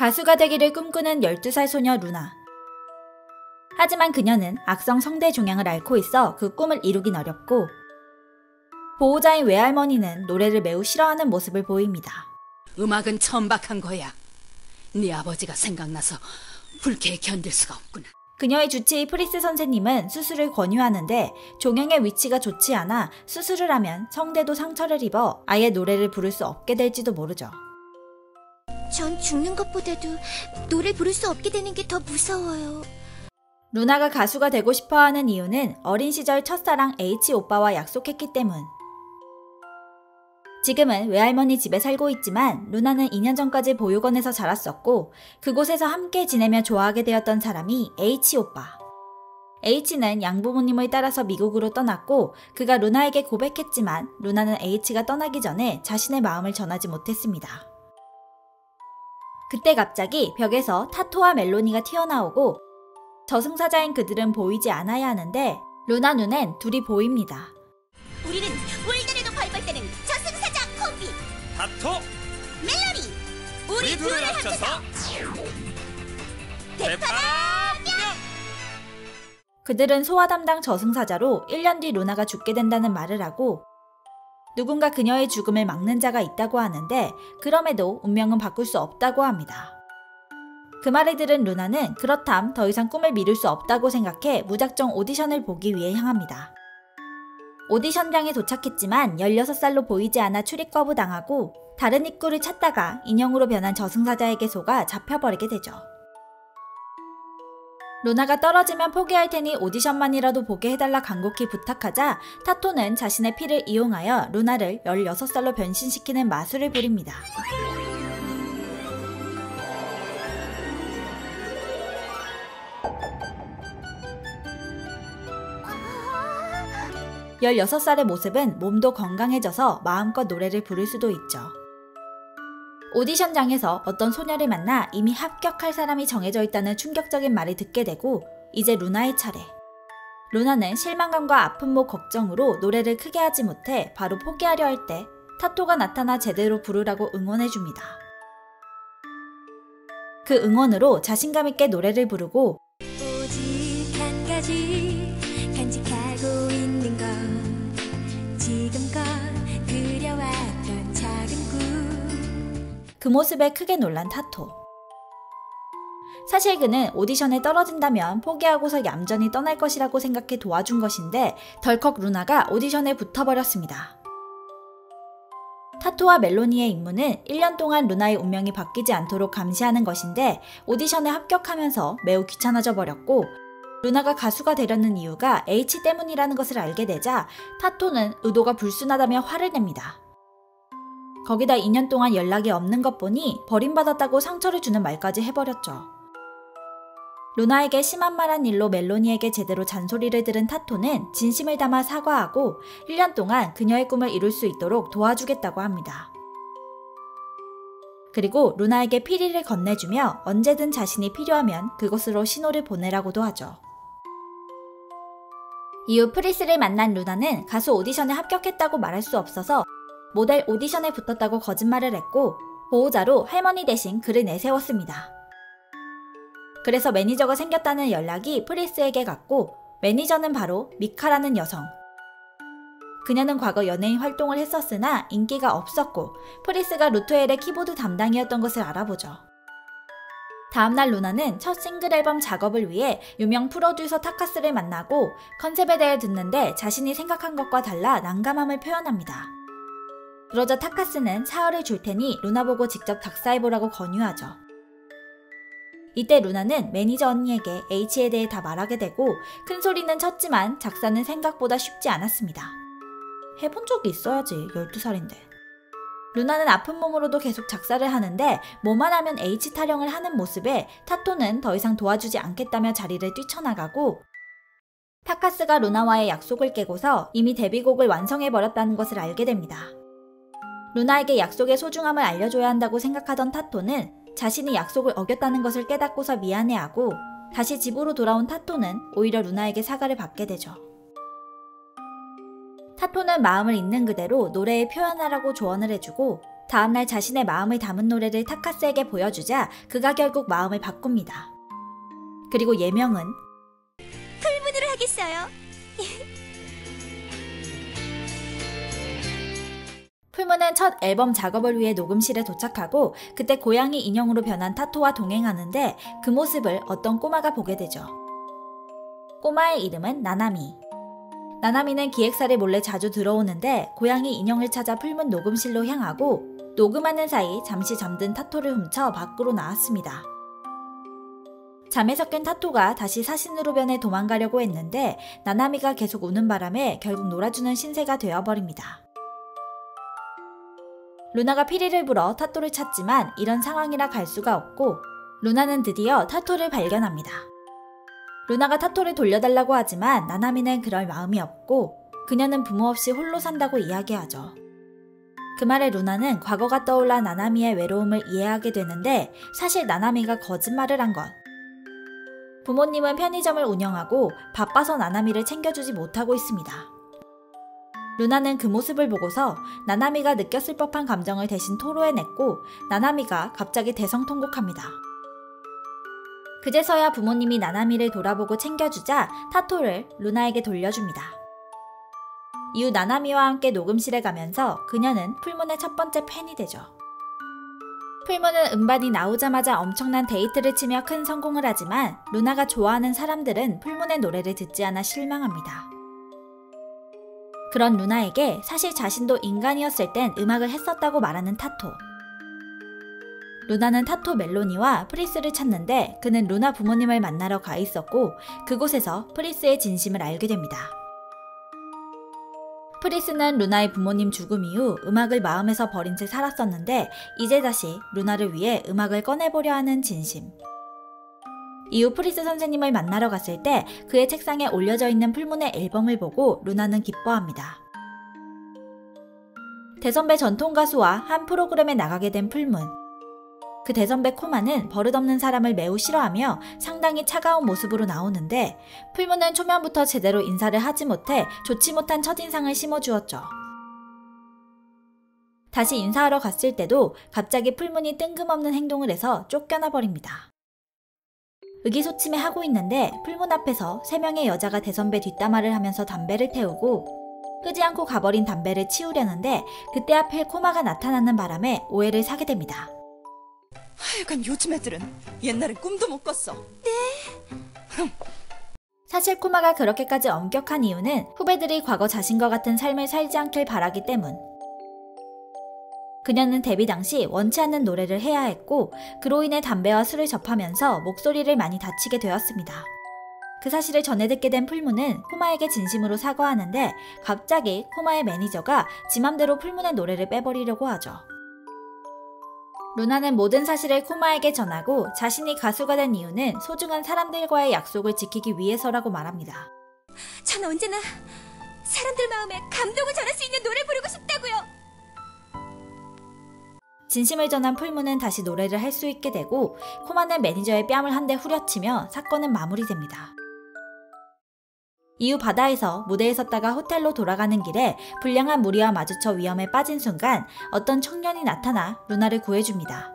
가수가 되기를 꿈꾸는 12살 소녀 루나. 하지만 그녀는 악성 성대 종양을 앓고 있어 그 꿈을 이루긴 어렵고 보호자인 외할머니는 노래를 매우 싫어하는 모습을 보입니다. 음악은 천박한 거야. 네 아버지가 생각나서 불쾌해 견딜 수가 없구나. 그녀의 주치의 프리스 선생님은 수술을 권유하는데 종양의 위치가 좋지 않아 수술을 하면 성대도 상처를 입어 아예 노래를 부를 수 없게 될지도 모르죠. 전 죽는 것보다도 노래 부를 수 없게 되는 게 더 무서워요. 루나가 가수가 되고 싶어하는 이유는 어린 시절 첫사랑 H 오빠와 약속했기 때문. 지금은 외할머니 집에 살고 있지만 루나는 2년 전까지 보육원에서 자랐었고 그곳에서 함께 지내며 좋아하게 되었던 사람이 H 오빠. H는 양부모님을 따라서 미국으로 떠났고 그가 루나에게 고백했지만 루나는 H가 떠나기 전에 자신의 마음을 전하지 못했습니다. 그때 갑자기 벽에서 타토와 멜로니가 튀어나오고 저승사자인 그들은 보이지 않아야 하는데 루나 눈엔 둘이 보입니다. 우리는 울더라도 벌벌 때는 저승사자 콤비 타토! 멜로디 우리 둘을 합쳐서 대파라뿅! 그들은 소화 담당 저승사자로 1년 뒤 루나가 죽게 된다는 말을 하고 누군가 그녀의 죽음을 막는 자가 있다고 하는데 그럼에도 운명은 바꿀 수 없다고 합니다. 그 말을 들은 루나는 그렇담 더 이상 꿈을 미룰 수 없다고 생각해 무작정 오디션을 보기 위해 향합니다. 오디션장에 도착했지만 16살로 보이지 않아 출입 거부당하고 다른 입구를 찾다가 인형으로 변한 저승사자에게 속아 잡혀버리게 되죠. 루나가 떨어지면 포기할 테니 오디션만이라도 보게 해달라 간곡히 부탁하자 타토는 자신의 피를 이용하여 루나를 16살로 변신시키는 마술을 부립니다. 아... 16살의 모습은 몸도 건강해져서 마음껏 노래를 부를 수도 있죠. 오디션장에서 어떤 소녀를 만나 이미 합격할 사람이 정해져 있다는 충격적인 말을 듣게 되고 이제 루나의 차례. 루나는 실망감과 아픈 목 걱정으로 노래를 크게 하지 못해 바로 포기하려 할 때 타토가 나타나 제대로 부르라고 응원해줍니다. 그 응원으로 자신감 있게 노래를 부르고 오직 한 가지 간직하고 있는 건 지금껏 그려왔던 작은 꿈. 그 모습에 크게 놀란 타토. 사실 그는 오디션에 떨어진다면 포기하고서 얌전히 떠날 것이라고 생각해 도와준 것인데 덜컥 루나가 오디션에 붙어버렸습니다. 타토와 멜로니의 임무는 1년 동안 루나의 운명이 바뀌지 않도록 감시하는 것인데 오디션에 합격하면서 매우 귀찮아져 버렸고 루나가 가수가 되려는 이유가 H 때문이라는 것을 알게 되자 타토는 의도가 불순하다며 화를 냅니다. 거기다 2년 동안 연락이 없는 것 보니 버림받았다고 상처를 주는 말까지 해버렸죠. 루나에게 심한 말한 일로 멜로니에게 제대로 잔소리를 들은 타토는 진심을 담아 사과하고 1년 동안 그녀의 꿈을 이룰 수 있도록 도와주겠다고 합니다. 그리고 루나에게 피리를 건네주며 언제든 자신이 필요하면 그곳으로 신호를 보내라고도 하죠. 이후 프리스를 만난 루나는 가수 오디션에 합격했다고 말할 수 없어서 모델 오디션에 붙었다고 거짓말을 했고 보호자로 할머니 대신 그를 내세웠습니다. 그래서 매니저가 생겼다는 연락이 프리스에게 갔고 매니저는 바로 미카라는 여성. 그녀는 과거 연예인 활동을 했었으나 인기가 없었고 프리스가 루트웰의 키보드 담당이었던 것을 알아보죠. 다음날 루나는 첫 싱글 앨범 작업을 위해 유명 프로듀서 타카스를 만나고 컨셉에 대해 듣는데 자신이 생각한 것과 달라 난감함을 표현합니다. 그러자 타카스는 사흘을 줄 테니 루나 보고 직접 작사해보라고 권유하죠. 이때 루나는 매니저 언니에게 H에 대해 다 말하게 되고 큰 소리는 쳤지만 작사는 생각보다 쉽지 않았습니다. 해본 적이 있어야지 12살인데. 루나는 아픈 몸으로도 계속 작사를 하는데 뭐만 하면 H 타령을 하는 모습에 타토는 더 이상 도와주지 않겠다며 자리를 뛰쳐나가고 타카스가 루나와의 약속을 깨고서 이미 데뷔곡을 완성해버렸다는 것을 알게 됩니다. 루나에게 약속의 소중함을 알려줘야 한다고 생각하던 타토는 자신이 약속을 어겼다는 것을 깨닫고서 미안해하고 다시 집으로 돌아온 타토는 오히려 루나에게 사과를 받게 되죠. 타토는 마음을 있는 그대로 노래에 표현하라고 조언을 해주고 다음날 자신의 마음을 담은 노래를 타카스에게 보여주자 그가 결국 마음을 바꿉니다. 그리고 예명은 풀문으로 하겠어요. 풀문은 첫 앨범 작업을 위해 녹음실에 도착하고 그때 고양이 인형으로 변한 타토와 동행하는데 그 모습을 어떤 꼬마가 보게 되죠. 꼬마의 이름은 나나미. 나나미는 기획사를 몰래 자주 들어오는데 고양이 인형을 찾아 풀문 녹음실로 향하고 녹음하는 사이 잠시 잠든 타토를 훔쳐 밖으로 나왔습니다. 잠에 섞인 타토가 다시 사신으로 변해 도망가려고 했는데 나나미가 계속 우는 바람에 결국 놀아주는 신세가 되어버립니다. 루나가 피리를 불어 타토를 찾지만 이런 상황이라 갈 수가 없고 루나는 드디어 타토를 발견합니다. 루나가 타토를 돌려달라고 하지만 나나미는 그럴 마음이 없고 그녀는 부모 없이 홀로 산다고 이야기하죠. 그 말에 루나는 과거가 떠올라 나나미의 외로움을 이해하게 되는데 사실 나나미가 거짓말을 한 것. 부모님은 편의점을 운영하고 바빠서 나나미를 챙겨주지 못하고 있습니다. 루나는 그 모습을 보고서 나나미가 느꼈을 법한 감정을 대신 토로해냈고 나나미가 갑자기 대성통곡합니다. 그제서야 부모님이 나나미를 돌아보고 챙겨주자 타토를 루나에게 돌려줍니다. 이후 나나미와 함께 녹음실에 가면서 그녀는 풀문의 첫 번째 팬이 되죠. 풀문은 음반이 나오자마자 엄청난 데이트를 치며 큰 성공을 하지만 루나가 좋아하는 사람들은 풀문의 노래를 듣지 않아 실망합니다. 그런 루나에게 사실 자신도 인간이었을 땐 음악을 했었다고 말하는 타토. 루나는 타토 멜로니와 프리스를 찾는데 그는 루나 부모님을 만나러 가 있었고 그곳에서 프리스의 진심을 알게 됩니다. 프리스는 루나의 부모님 죽음 이후 음악을 마음에서 버린 채 살았었는데 이제 다시 루나를 위해 음악을 꺼내보려 하는 진심. 이후 프리스 선생님을 만나러 갔을 때 그의 책상에 올려져 있는 풀문의 앨범을 보고 루나는 기뻐합니다. 대선배 전통 가수와 한 프로그램에 나가게 된 풀문. 그 대선배 코마는 버릇없는 사람을 매우 싫어하며 상당히 차가운 모습으로 나오는데 풀문은 초면부터 제대로 인사를 하지 못해 좋지 못한 첫인상을 심어주었죠. 다시 인사하러 갔을 때도 갑자기 풀문이 뜬금없는 행동을 해서 쫓겨나 버립니다. 의기소침해하고 있는데 풀문 앞에서 3명의 여자가 대선배 뒷담화를 하면서 담배를 태우고 끄지 않고 가버린 담배를 치우려는데 그때 하필 코마가 나타나는 바람에 오해를 사게 됩니다. 하여간 요즘 애들은 옛날엔 꿈도 못 꿨어. 사실 코마가 그렇게까지 엄격한 이유는 후배들이 과거 자신과 같은 삶을 살지 않길 바라기 때문. 그녀는 데뷔 당시 원치 않는 노래를 해야 했고 그로 인해 담배와 술을 접하면서 목소리를 많이 다치게 되었습니다. 그 사실을 전해 듣게 된 풀문은 코마에게 진심으로 사과하는데 갑자기 코마의 매니저가 지 맘대로 풀문의 노래를 빼버리려고 하죠. 루나는 모든 사실을 코마에게 전하고 자신이 가수가 된 이유는 소중한 사람들과의 약속을 지키기 위해서라고 말합니다. 전 언제나 사람들 마음에 감동을 전할 수 있는 노래 부르고 싶다고요. 진심을 전한 풀문은 다시 노래를 할 수 있게 되고 코마는 매니저의 뺨을 한 대 후려치며 사건은 마무리됩니다. 이후 바다에서 무대에 섰다가 호텔로 돌아가는 길에 불량한 무리와 마주쳐 위험에 빠진 순간 어떤 청년이 나타나 루나를 구해줍니다.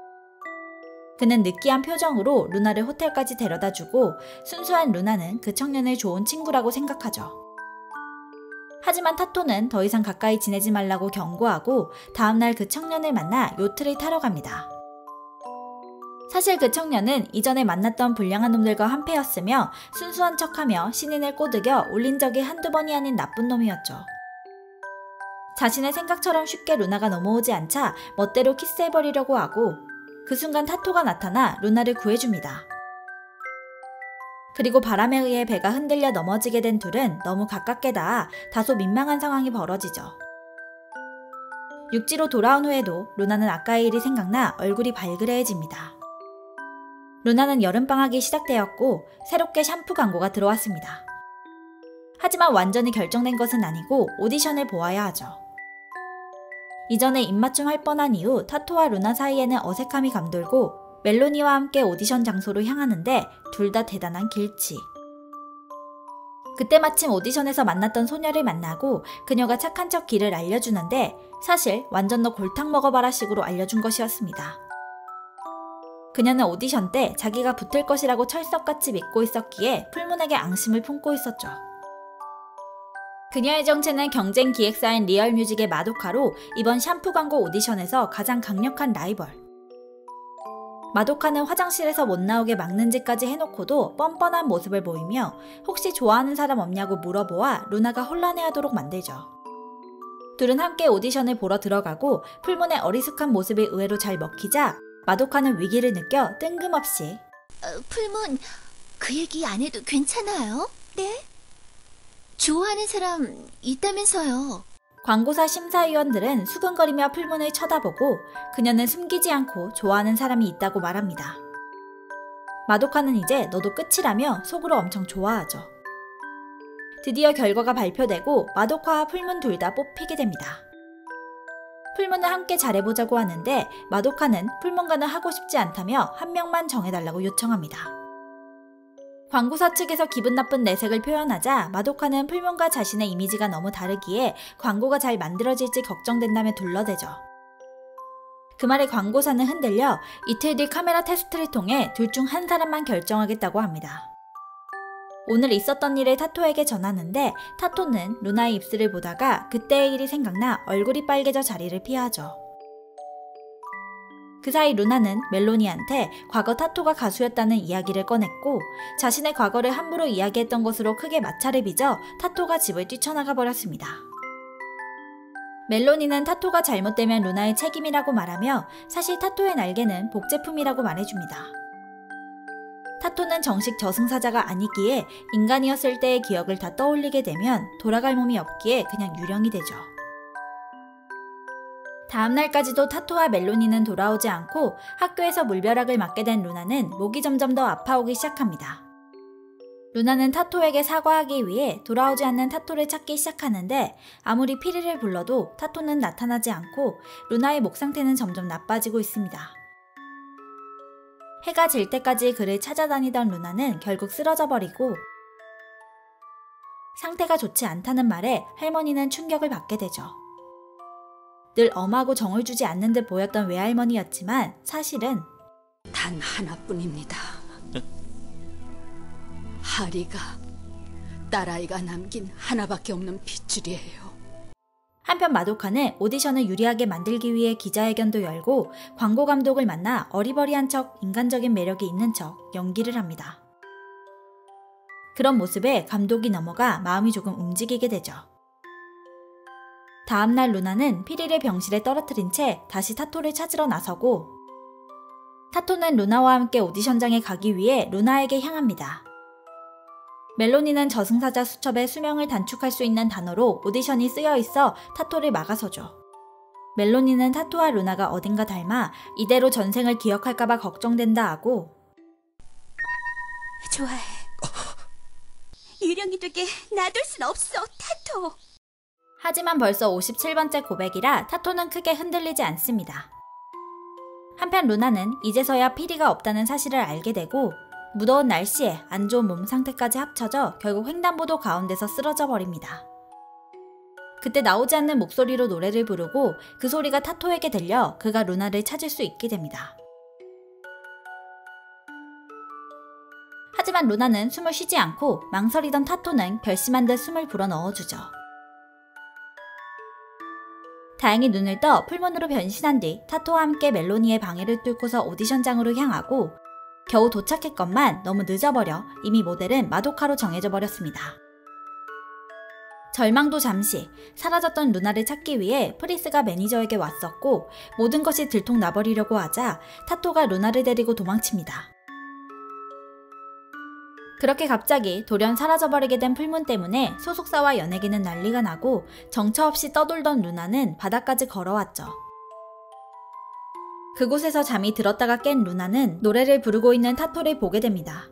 그는 느끼한 표정으로 루나를 호텔까지 데려다주고 순수한 루나는 그 청년을 좋은 친구라고 생각하죠. 하지만 타토는 더 이상 가까이 지내지 말라고 경고하고 다음날 그 청년을 만나 요트를 타러 갑니다. 사실 그 청년은 이전에 만났던 불량한 놈들과 한패였으며 순수한 척하며 신인을 꼬드겨 올린 적이 한두 번이 아닌 나쁜 놈이었죠. 자신의 생각처럼 쉽게 루나가 넘어오지 않자 멋대로 키스해버리려고 하고 그 순간 타토가 나타나 루나를 구해줍니다. 그리고 바람에 의해 배가 흔들려 넘어지게 된 둘은 너무 가깝게 닿아 다소 민망한 상황이 벌어지죠. 육지로 돌아온 후에도 루나는 아까의 일이 생각나 얼굴이 발그레해집니다. 루나는 여름방학이 시작되었고 새롭게 샴푸 광고가 들어왔습니다. 하지만 완전히 결정된 것은 아니고 오디션을 보아야 하죠. 이전에 입맞춤 할 뻔한 이후 타토와 루나 사이에는 어색함이 감돌고 멜로니와 함께 오디션 장소로 향하는데 둘 다 대단한 길치. 그때 마침 오디션에서 만났던 소녀를 만나고 그녀가 착한 척 길을 알려주는데 사실 완전 너 골탕 먹어봐라 식으로 알려준 것이었습니다. 그녀는 오디션 때 자기가 붙을 것이라고 철석같이 믿고 있었기에 풀문에게 앙심을 품고 있었죠. 그녀의 정체는 경쟁 기획사인 리얼뮤직의 마도카로 이번 샴푸 광고 오디션에서 가장 강력한 라이벌. 마도카는 화장실에서 못 나오게 막는 짓까지 해놓고도 뻔뻔한 모습을 보이며 혹시 좋아하는 사람 없냐고 물어보아 루나가 혼란해하도록 만들죠. 둘은 함께 오디션을 보러 들어가고 풀문의 어리숙한 모습이 의외로 잘 먹히자 마도카는 위기를 느껴 뜬금없이 풀문, 그 얘기 안 해도 괜찮아요? 네? 좋아하는 사람 있다면서요. 광고사 심사위원들은 수근거리며 풀문을 쳐다보고 그녀는 숨기지 않고 좋아하는 사람이 있다고 말합니다. 마도카는 이제 너도 끝이라며 속으로 엄청 좋아하죠. 드디어 결과가 발표되고 마도카와 풀문 둘 다 뽑히게 됩니다. 풀문은 함께 잘해보자고 하는데 마도카는 풀문과는 하고 싶지 않다며 한 명만 정해달라고 요청합니다. 광고사 측에서 기분 나쁜 내색을 표현하자 마도카는 풀문과 자신의 이미지가 너무 다르기에 광고가 잘 만들어질지 걱정된다며 둘러대죠. 그 말에 광고사는 흔들려 이틀 뒤 카메라 테스트를 통해 둘 중 한 사람만 결정하겠다고 합니다. 오늘 있었던 일을 타토에게 전하는데 타토는 루나의 입술을 보다가 그때의 일이 생각나 얼굴이 빨개져 자리를 피하죠. 그 사이 루나는 멜로니한테 과거 타토가 가수였다는 이야기를 꺼냈고 자신의 과거를 함부로 이야기했던 것으로 크게 마찰을 빚어 타토가 집을 뛰쳐나가 버렸습니다. 멜로니는 타토가 잘못되면 루나의 책임이라고 말하며 사실 타토의 날개는 복제품이라고 말해줍니다. 타토는 정식 저승사자가 아니기에 인간이었을 때의 기억을 다 떠올리게 되면 돌아갈 몸이 없기에 그냥 유령이 되죠. 다음날까지도 타토와 멜로니는 돌아오지 않고 학교에서 물벼락을 맞게 된 루나는 목이 점점 더 아파오기 시작합니다. 루나는 타토에게 사과하기 위해 돌아오지 않는 타토를 찾기 시작하는데 아무리 피리를 불러도 타토는 나타나지 않고 루나의 목 상태는 점점 나빠지고 있습니다. 해가 질 때까지 그를 찾아다니던 루나는 결국 쓰러져 버리고 상태가 좋지 않다는 말에 할머니는 충격을 받게 되죠. 늘 엄하고 정을 주지 않는 듯 보였던 외할머니였지만 사실은 단 하나뿐입니다. 하리가 딸아이가 남긴 하나밖에 없는 핏줄이에요. 한편 마도카는 오디션을 유리하게 만들기 위해 기자회견도 열고 광고 감독을 만나 어리버리한 척 인간적인 매력이 있는 척 연기를 합니다. 그런 모습에 감독이 넘어가 마음이 조금 움직이게 되죠. 다음날 루나는 피리를 병실에 떨어뜨린 채 다시 타토를 찾으러 나서고 타토는 루나와 함께 오디션장에 가기 위해 루나에게 향합니다. 멜로니는 저승사자 수첩에 수명을 단축할 수 있는 단어로 오디션이 쓰여 있어 타토를 막아서죠. 멜로니는 타토와 루나가 어딘가 닮아 이대로 전생을 기억할까봐 걱정된다 하고 좋아해. 유령이 되게 놔둘 순 없어, 타토. 하지만 벌써 57번째 고백이라 타토는 크게 흔들리지 않습니다. 한편 루나는 이제서야 피리가 없다는 사실을 알게 되고 무더운 날씨에 안 좋은 몸 상태까지 합쳐져 결국 횡단보도 가운데서 쓰러져 버립니다. 그때 나오지 않는 목소리로 노래를 부르고 그 소리가 타토에게 들려 그가 루나를 찾을 수 있게 됩니다. 하지만 루나는 숨을 쉬지 않고 망설이던 타토는 결심한 듯 숨을 불어넣어주죠. 다행히 눈을 떠 풀문으로 변신한 뒤 타토와 함께 멜로니의 방해를 뚫고서 오디션장으로 향하고 겨우 도착했건만 너무 늦어버려 이미 모델은 마도카로 정해져 버렸습니다. 절망도 잠시, 사라졌던 루나를 찾기 위해 프리스가 매니저에게 왔었고 모든 것이 들통나버리려고 하자 타토가 루나를 데리고 도망칩니다. 그렇게 갑자기 돌연 사라져버리게 된 풀문 때문에 소속사와 연예계는 난리가 나고 정처 없이 떠돌던 루나는 바다까지 걸어왔죠. 그곳에서 잠이 들었다가 깬 루나는 노래를 부르고 있는 타토를 보게 됩니다.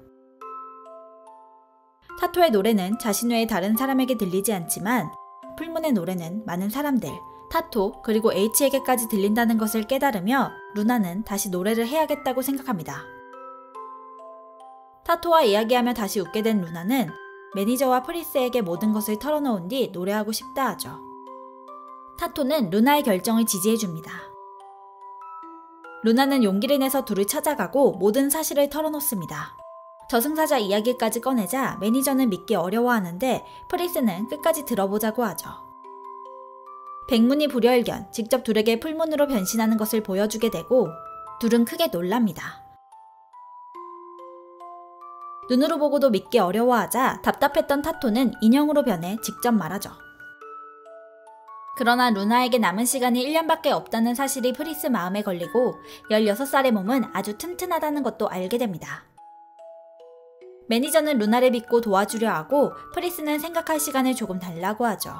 타토의 노래는 자신 외의 다른 사람에게 들리지 않지만 풀문의 노래는 많은 사람들, 타토 그리고 H에게까지 들린다는 것을 깨달으며 루나는 다시 노래를 해야겠다고 생각합니다. 타토와 이야기하며 다시 웃게 된 루나는 매니저와 프리스에게 모든 것을 털어놓은 뒤 노래하고 싶다 하죠. 타토는 루나의 결정을 지지해줍니다. 루나는 용기를 내서 둘을 찾아가고 모든 사실을 털어놓습니다. 저승사자 이야기까지 꺼내자 매니저는 믿기 어려워하는데 프리스는 끝까지 들어보자고 하죠. 백문이 불여일견, 직접 둘에게 풀문으로 변신하는 것을 보여주게 되고 둘은 크게 놀랍니다. 눈으로 보고도 믿기 어려워하자 답답했던 타토는 인형으로 변해 직접 말하죠. 그러나 루나에게 남은 시간이 1년밖에 없다는 사실이 프리스 마음에 걸리고 16살의 몸은 아주 튼튼하다는 것도 알게 됩니다. 매니저는 루나를 믿고 도와주려 하고 프리스는 생각할 시간을 조금 달라고 하죠.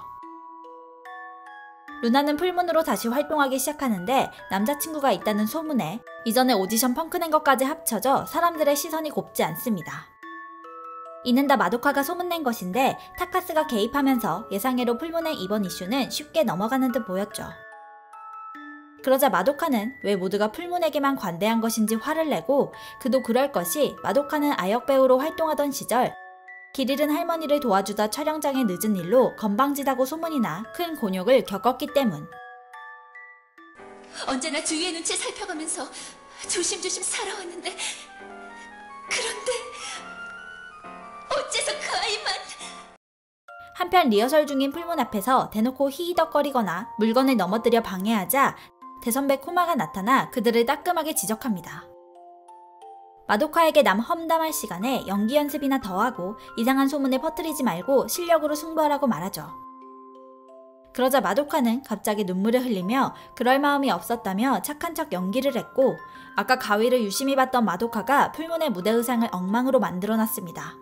루나는 풀문으로 다시 활동하기 시작하는데 남자친구가 있다는 소문에 이전에 오디션 펑크 낸 것까지 합쳐져 사람들의 시선이 곱지 않습니다. 이는 다 마도카가 소문낸 것인데 타카스가 개입하면서 예상외로 풀문의 이번 이슈는 쉽게 넘어가는 듯 보였죠. 그러자 마도카는 왜 모두가 풀문에게만 관대한 것인지 화를 내고 그도 그럴 것이 마도카는 아역배우로 활동하던 시절 길 잃은 할머니를 도와주다 촬영장에 늦은 일로 건방지다고 소문이 나 큰 곤욕을 겪었기 때문. 언제나 주위의 눈치 살펴가면서 조심조심 살아왔는데 그런데 어째서 그 아이만... 한편 리허설 중인 풀문 앞에서 대놓고 히히덕거리거나 물건을 넘어뜨려 방해하자 대선배 코마가 나타나 그들을 따끔하게 지적합니다. 마도카에게 남 험담할 시간에 연기 연습이나 더 하고 이상한 소문을 퍼뜨리지 말고 실력으로 승부하라고 말하죠. 그러자 마도카는 갑자기 눈물을 흘리며 그럴 마음이 없었다며 착한 척 연기를 했고 아까 가위를 유심히 봤던 마도카가 풀문의 무대 의상을 엉망으로 만들어놨습니다.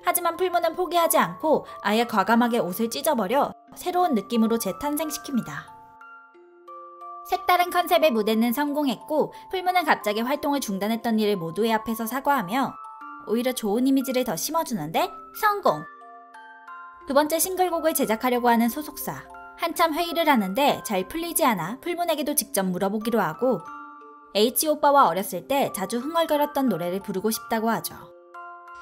하지만 풀문은 포기하지 않고 아예 과감하게 옷을 찢어버려 새로운 느낌으로 재탄생시킵니다. 색다른 컨셉의 무대는 성공했고 풀문은 갑자기 활동을 중단했던 일을 모두의 앞에서 사과하며 오히려 좋은 이미지를 더 심어주는데 성공! 두 번째 싱글곡을 제작하려고 하는 소속사. 한참 회의를 하는데 잘 풀리지 않아 풀문에게도 직접 물어보기로 하고 H오빠와 어렸을 때 자주 흥얼거렸던 노래를 부르고 싶다고 하죠.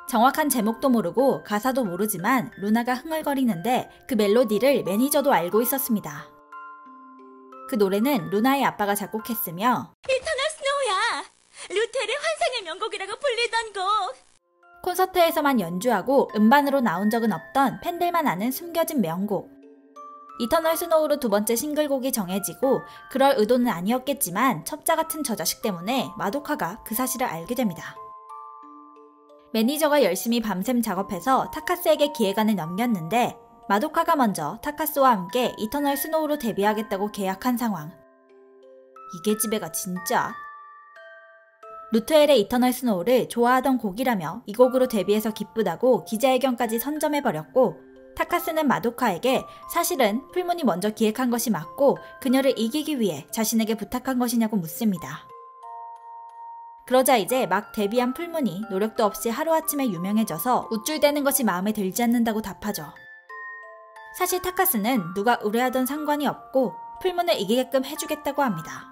정확한 제목도 모르고 가사도 모르지만 루나가 흥얼거리는데 그 멜로디를 매니저도 알고 있었습니다. 그 노래는 루나의 아빠가 작곡했으며 이터널 스노우야! 루텔의 환상의 명곡이라고 불리던 곡! 콘서트에서만 연주하고 음반으로 나온 적은 없던 팬들만 아는 숨겨진 명곡. 이터널 스노우로 두 번째 싱글곡이 정해지고 그럴 의도는 아니었겠지만 첩자 같은 저 자식 때문에 마도카가 그 사실을 알게 됩니다. 매니저가 열심히 밤샘 작업해서 타카스에게 기획안을 넘겼는데 마도카가 먼저 타카스와 함께 이터널 스노우로 데뷔하겠다고 계약한 상황. 이게 지배가 진짜. 루트엘의 이터널 스노우를 좋아하던 곡이라며 이 곡으로 데뷔해서 기쁘다고 기자회견까지 선점해버렸고 타카스는 마도카에게 사실은 풀문이 먼저 기획한 것이 맞고 그녀를 이기기 위해 자신에게 부탁한 것이냐고 묻습니다. 그러자 이제 막 데뷔한 풀문이 노력도 없이 하루아침에 유명해져서 우쭐대는 것이 마음에 들지 않는다고 답하죠. 사실 타카스는 누가 의뢰하던 상관이 없고 풀문을 이기게끔 해주겠다고 합니다.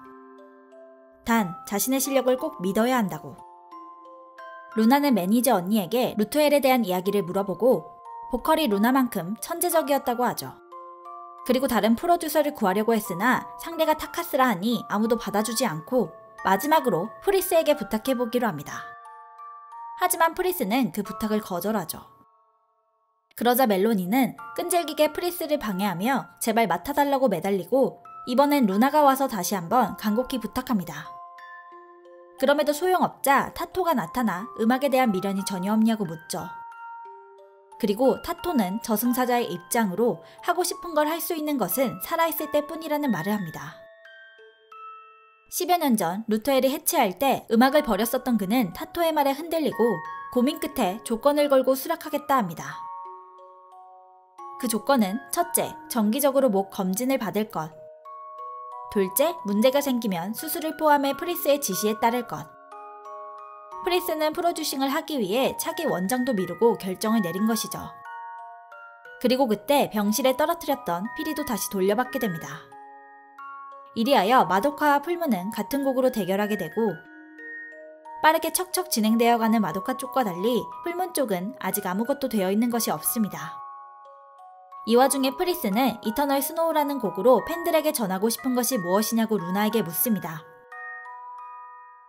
단 자신의 실력을 꼭 믿어야 한다고. 루나는 매니저 언니에게 루트엘에 대한 이야기를 물어보고 보컬이 루나만큼 천재적이었다고 하죠. 그리고 다른 프로듀서를 구하려고 했으나 상대가 타카스라 하니 아무도 받아주지 않고 마지막으로 프리스에게 부탁해보기로 합니다. 하지만 프리스는 그 부탁을 거절하죠. 그러자 멜로니는 끈질기게 프리스를 방해하며 제발 맡아달라고 매달리고 이번엔 루나가 와서 다시 한번 간곡히 부탁합니다. 그럼에도 소용없자 타토가 나타나 음악에 대한 미련이 전혀 없냐고 묻죠. 그리고 타토는 저승사자의 입장으로 하고 싶은 걸 할 수 있는 것은 살아있을 때뿐이라는 말을 합니다. 10여 년 전 루트엘이 해체할 때 음악을 버렸었던 그는 타토의 말에 흔들리고 고민 끝에 조건을 걸고 수락하겠다 합니다. 그 조건은 첫째, 정기적으로 목 검진을 받을 것. 둘째, 문제가 생기면 수술을 포함해 프리스의 지시에 따를 것. 프리스는 프로듀싱을 하기 위해 차기 원장도 미루고 결정을 내린 것이죠. 그리고 그때 병실에 떨어뜨렸던 피리도 다시 돌려받게 됩니다. 이리하여 마도카와 풀문은 같은 곡으로 대결하게 되고 빠르게 척척 진행되어가는 마도카 쪽과 달리 풀문 쪽은 아직 아무것도 되어 있는 것이 없습니다. 이 와중에 프리스는 이터널 스노우라는 곡으로 팬들에게 전하고 싶은 것이 무엇이냐고 루나에게 묻습니다.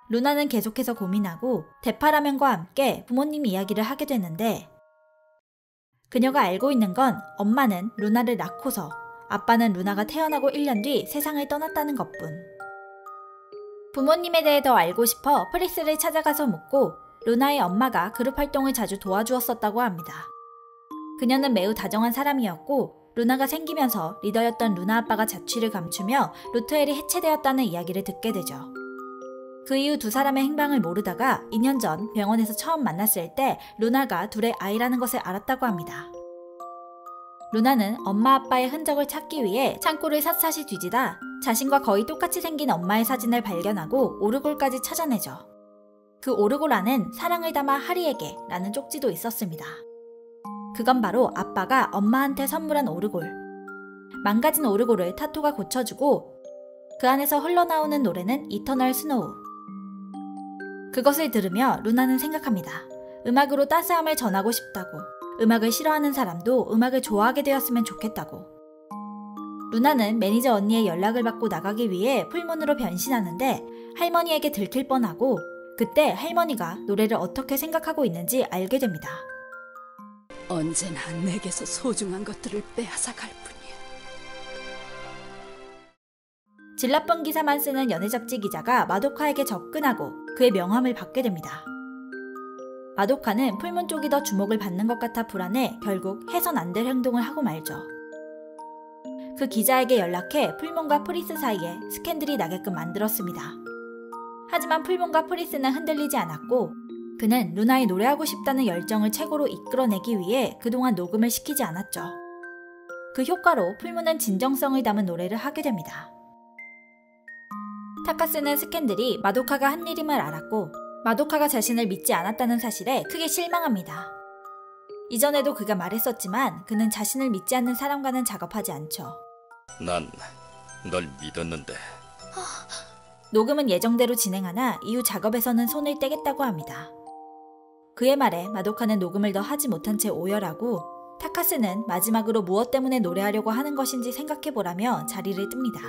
루나는 계속해서 고민하고 대파라면과 함께 부모님 이야기를 하게 되는데 그녀가 알고 있는 건 엄마는 루나를 낳고서 아빠는 루나가 태어나고 1년 뒤 세상을 떠났다는 것뿐. 부모님에 대해 더 알고 싶어 프리스를 찾아가서 묻고 루나의 엄마가 그룹 활동을 자주 도와주었었다고 합니다. 그녀는 매우 다정한 사람이었고 루나가 생기면서 리더였던 루나 아빠가 자취를 감추며 루트엘이 해체되었다는 이야기를 듣게 되죠. 그 이후 두 사람의 행방을 모르다가 2년 전 병원에서 처음 만났을 때 루나가 둘의 아이라는 것을 알았다고 합니다. 루나는 엄마 아빠의 흔적을 찾기 위해 창고를 샅샅이 뒤지다 자신과 거의 똑같이 생긴 엄마의 사진을 발견하고 오르골까지 찾아내죠. 그 오르골 안엔 사랑을 담아 하리에게 라는 쪽지도 있었습니다. 그건 바로 아빠가 엄마한테 선물한 오르골. 망가진 오르골을 타토가 고쳐주고 그 안에서 흘러나오는 노래는 이터널 스노우. 그것을 들으며 루나는 생각합니다. 음악으로 따스함을 전하고 싶다고. 음악을 싫어하는 사람도 음악을 좋아하게 되었으면 좋겠다고. 루나는 매니저 언니의 연락을 받고 나가기 위해 풀문으로 변신하는데 할머니에게 들킬 뻔하고 그때 할머니가 노래를 어떻게 생각하고 있는지 알게 됩니다. 언제나 내게서 소중한 것들을 빼앗아갈 뿐이야. 질 나쁜 기사만 쓰는 연애 잡지 기자가 마도카에게 접근하고 그의 명함을 받게 됩니다. 마도카는 풀문 쪽이 더 주목을 받는 것 같아 불안해 결국 해선 안 될 행동을 하고 말죠. 그 기자에게 연락해 풀문과 프리스 사이에 스캔들이 나게끔 만들었습니다. 하지만 풀문과 프리스는 흔들리지 않았고 그는 루나의 노래하고 싶다는 열정을 최고로 이끌어내기 위해 그동안 녹음을 시키지 않았죠. 그 효과로 풀문은 진정성을 담은 노래를 하게 됩니다. 타카스는 스캔들이 마도카가 한 일임을 알았고 마도카가 자신을 믿지 않았다는 사실에 크게 실망합니다. 이전에도 그가 말했었지만 그는 자신을 믿지 않는 사람과는 작업하지 않죠. 난 널 믿었는데. 녹음은 예정대로 진행하나 이후 작업에서는 손을 떼겠다고 합니다. 그의 말에 마도카는 녹음을 더 하지 못한 채 오열하고 타카스는 마지막으로 무엇 때문에 노래하려고 하는 것인지 생각해보라며 자리를 뜹니다.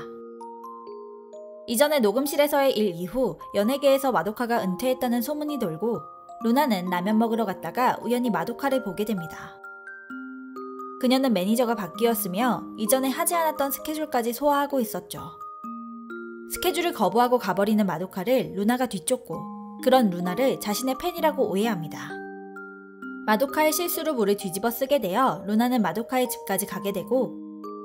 이전에 녹음실에서의 일 이후 연예계에서 마도카가 은퇴했다는 소문이 돌고 루나는 라면 먹으러 갔다가 우연히 마도카를 보게 됩니다. 그녀는 매니저가 바뀌었으며 이전에 하지 않았던 스케줄까지 소화하고 있었죠. 스케줄을 거부하고 가버리는 마도카를 루나가 뒤쫓고 그런 루나를 자신의 팬이라고 오해합니다. 마도카의 실수로 물을 뒤집어 쓰게 되어 루나는 마도카의 집까지 가게 되고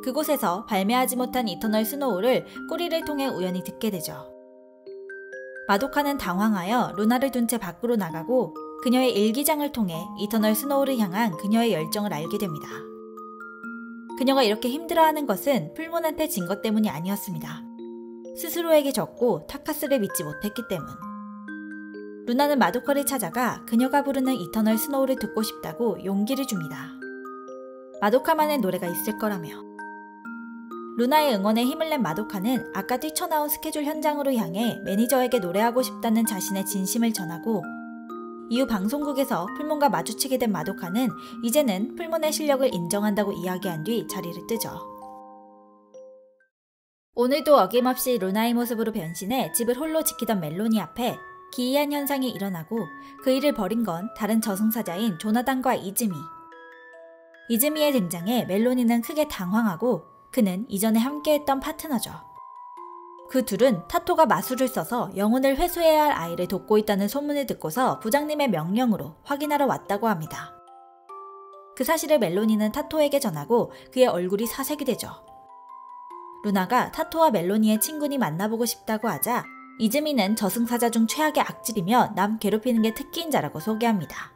그곳에서 발매하지 못한 이터널 스노우를 꼬리를 통해 우연히 듣게 되죠. 마도카는 당황하여 루나를 둔 채 밖으로 나가고 그녀의 일기장을 통해 이터널 스노우를 향한 그녀의 열정을 알게 됩니다. 그녀가 이렇게 힘들어하는 것은 풀문한테 진 것 때문이 아니었습니다. 스스로에게 졌고 타카스를 믿지 못했기 때문. 루나는 마도카를 찾아가 그녀가 부르는 이터널 스노우를 듣고 싶다고 용기를 줍니다. 마도카만의 노래가 있을 거라며. 루나의 응원에 힘을 낸 마도카는 아까 뛰쳐나온 스케줄 현장으로 향해 매니저에게 노래하고 싶다는 자신의 진심을 전하고 이후 방송국에서 풀문과 마주치게 된 마도카는 이제는 풀문의 실력을 인정한다고 이야기한 뒤 자리를 뜨죠. 오늘도 어김없이 루나의 모습으로 변신해 집을 홀로 지키던 멜로니 앞에 기이한 현상이 일어나고 그 일을 벌인 건 다른 저승사자인 조나단과 이즈미. 이즈미의 등장에 멜로니는 크게 당황하고 그는 이전에 함께했던 파트너죠. 그 둘은 타토가 마술을 써서 영혼을 회수해야 할 아이를 돕고 있다는 소문을 듣고서 부장님의 명령으로 확인하러 왔다고 합니다. 그 사실을 멜로니는 타토에게 전하고 그의 얼굴이 사색이 되죠. 루나가 타토와 멜로니의 친군이 만나보고 싶다고 하자 이즈미는 저승사자 중 최악의 악질이며 남 괴롭히는 게 특기인 자라고 소개합니다.